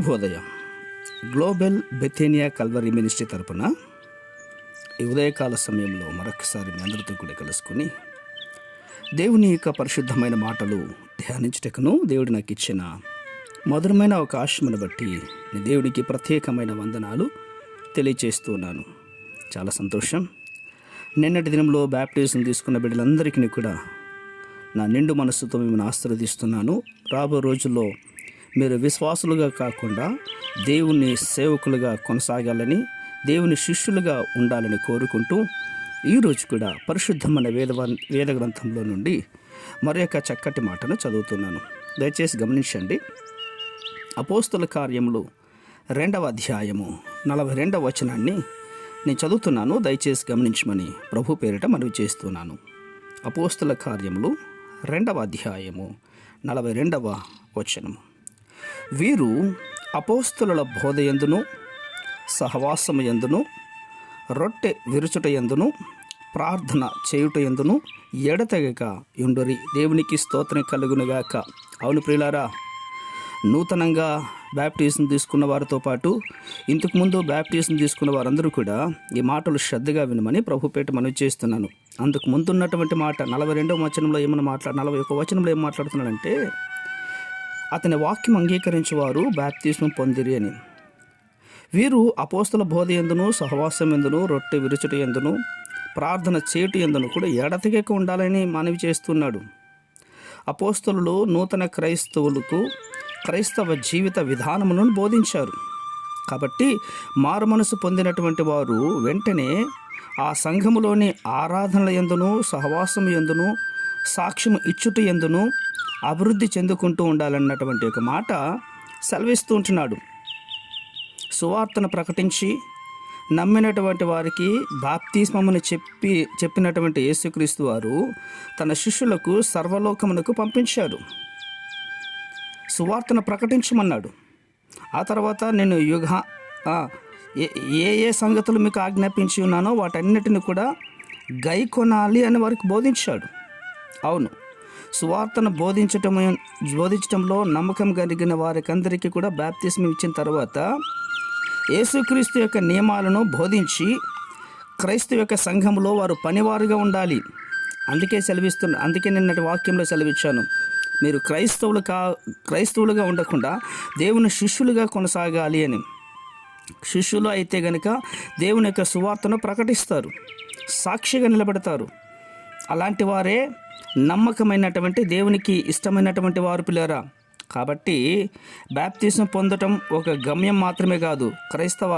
శుభోదయం. Global బెథేనియా Calvary ministry తరపున ఈ ఉదయకాల సమయంలో మరొకసారి మీ అందరితో కూడా కలుసుకుని దేవుని యొక్క పరిశుద్ధమైన మాటలు ధ్యానించుటకును దేవుడు నాకు ఇచ్చిన మధురమైన అవకాశమును బట్టి నేను దేవుడికి ప్రత్యేకమైన వందనాలు తెలియజేస్తున్నాను. చాలా సంతోషం. నిన్నటి దినంలో బ్యాప్టిజం తీసుకున్న బిడ్డలందరికీ కూడా నా నిండు మనస్సుతో మిమ్మల్ని ఆశీర్వదిస్తున్నాను. రాబో రోజుల్లో మీరు విశ్వాసులుగా కాకుండా దేవుని సేవకులుగా కొనసాగాలని, దేవుని శిష్యులుగా ఉండాలని కోరుకుంటూ ఈరోజు కూడా పరిశుద్ధమైన వేద గ్రంథంలో నుండి మరొక చక్కటి మాటను చదువుతున్నాను. దయచేసి గమనించండి. అపోస్తుల కార్యములు 2వ అధ్యాయము 42వ వచనాన్ని నేను చదువుతున్నాను. దయచేసి గమనించమని ప్రభు పేరిట మనవి చేస్తున్నాను. అపోస్తుల కార్యములు 2వ అధ్యాయము 42వ వచనము. వీరు అపోస్తుల బోధయందును సహవాసము యందును రొట్టె విరుచుట యందును ప్రార్థన చేయుట యందును ఎడతెగక యుండురి. దేవునికి స్తోత్రం కలుగునుగాక. అవును ప్రియులారా, నూతనంగా బ్యాప్టిజం తీసుకున్న వారితో పాటు ఇంతకుముందు బ్యాప్టిజం తీసుకున్న వారందరూ కూడా ఈ మాటలు శ్రద్ధగా వినమని ప్రభుపేట మనవి చేస్తున్నాను. అందుకు ముందు ఉన్నటువంటి మాట 42వ వచనంలో 41వ వచనంలో ఏం మాట్లాడుతున్నాడంటే, అతని వాక్యం అంగీకరించేవారు బ్యాప్తిస్మం పొందిరి అని. వీరు అపోస్తుల బోధ ఎందును సహవాసం ఎందును రొట్టె విరుచుట ఎందును ప్రార్థన చేటు ఎందును కూడా ఎడతెగక ఉండాలని మనవి చేస్తున్నాడు. అపోస్తులు నూతన క్రైస్తవులకు క్రైస్తవ జీవిత విధానమును బోధించారు. కాబట్టి మారు మనసు పొందినటువంటి వారు వెంటనే ఆ సంఘములోని ఆరాధనల ఎందును సహవాసం ఎందును సాక్ష్యము ఇచ్చుట ఎందును అభివృద్ధి చెందుకుంటూ ఉండాలన్నటువంటి ఒక మాట సెలవిస్తూ ఉంటున్నాడు. సువార్తను ప్రకటించి నమ్మినటువంటి వారికి బాప్తిస్మమును చెప్పినటువంటి యేసుక్రీస్తు వారు తన శిష్యులకు సర్వలోకమునకు పంపించారు. సువార్తను ప్రకటించమన్నాడు. ఆ తర్వాత నేను ఏ సంగతులు మీకు ఆజ్ఞాపించి ఉన్నానో వాటన్నిటిని కూడా గైకొనాలి అని వారికి బోధించాడు. అవును, సువార్తను బోధించటంలో నమ్మకం కలిగిన వారికందరికీ కూడా బాప్తిస్మం ఇచ్చిన తర్వాత యేసుక్రీస్తు యొక్క నియమాలను బోధించి క్రైస్తవ యొక్క సంఘంలో వారు పనివారుగా ఉండాలి. అందుకే నిన్నటి వాక్యంలో సెలవిచ్చాను, మీరు క్రైస్తవులుగా ఉండకుండా దేవుని శిష్యులుగా కొనసాగాలి అని. శిష్యులు అయితే గనుక దేవుని యొక్క సువార్తను ప్రకటిస్తారు, సాక్షిగా నిలబెడతారు. అలాంటి వారే నమ్మకమైనటువంటి దేవునికి ఇష్టమైనటువంటి వారు పిల్లరా. కాబట్టి బాప్తిజం పొందటం ఒక గమ్యం మాత్రమే కాదు, క్రైస్తవ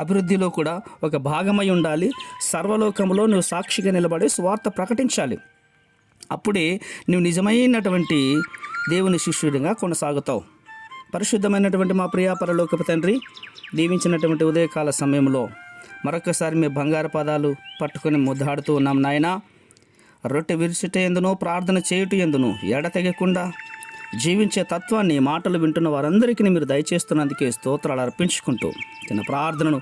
అభివృద్ధిలో కూడా ఒక భాగమై ఉండాలి. సర్వలోకంలో నువ్వు సాక్షిగా నిలబడి స్వార్థ ప్రకటించాలి. అప్పుడే నువ్వు నిజమైనటువంటి దేవుని శిష్యుడిగా కొనసాగుతావు. పరిశుద్ధమైనటువంటి మా ప్రియ పరలోకపు తండ్రి, దీవించినటువంటి ఉదయకాల సమయంలో మరొకసారి మీ బంగారు పాదాలు పట్టుకొని ముద్దాడుతూ ఉన్నాం నాయనా. రొట్టె విరుచుట ఎందును ప్రార్థన చేయుట ఎందును ఎడతెగకుండా జీవించే తత్వాన్ని మాటలు వింటున్న వారందరికీ మీరు దయచేస్తున్నందుకే స్తోత్రాలు అర్పించుకుంటూ చిన్న ప్రార్థనను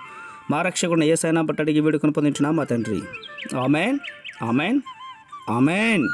మా రక్షకుడిని యేసయ్య బట్టి అడిగి వేడుకొని పొందుచున్నాం మా తండ్రి. ఆమేన్, ఆమేన్, ఆమేన్.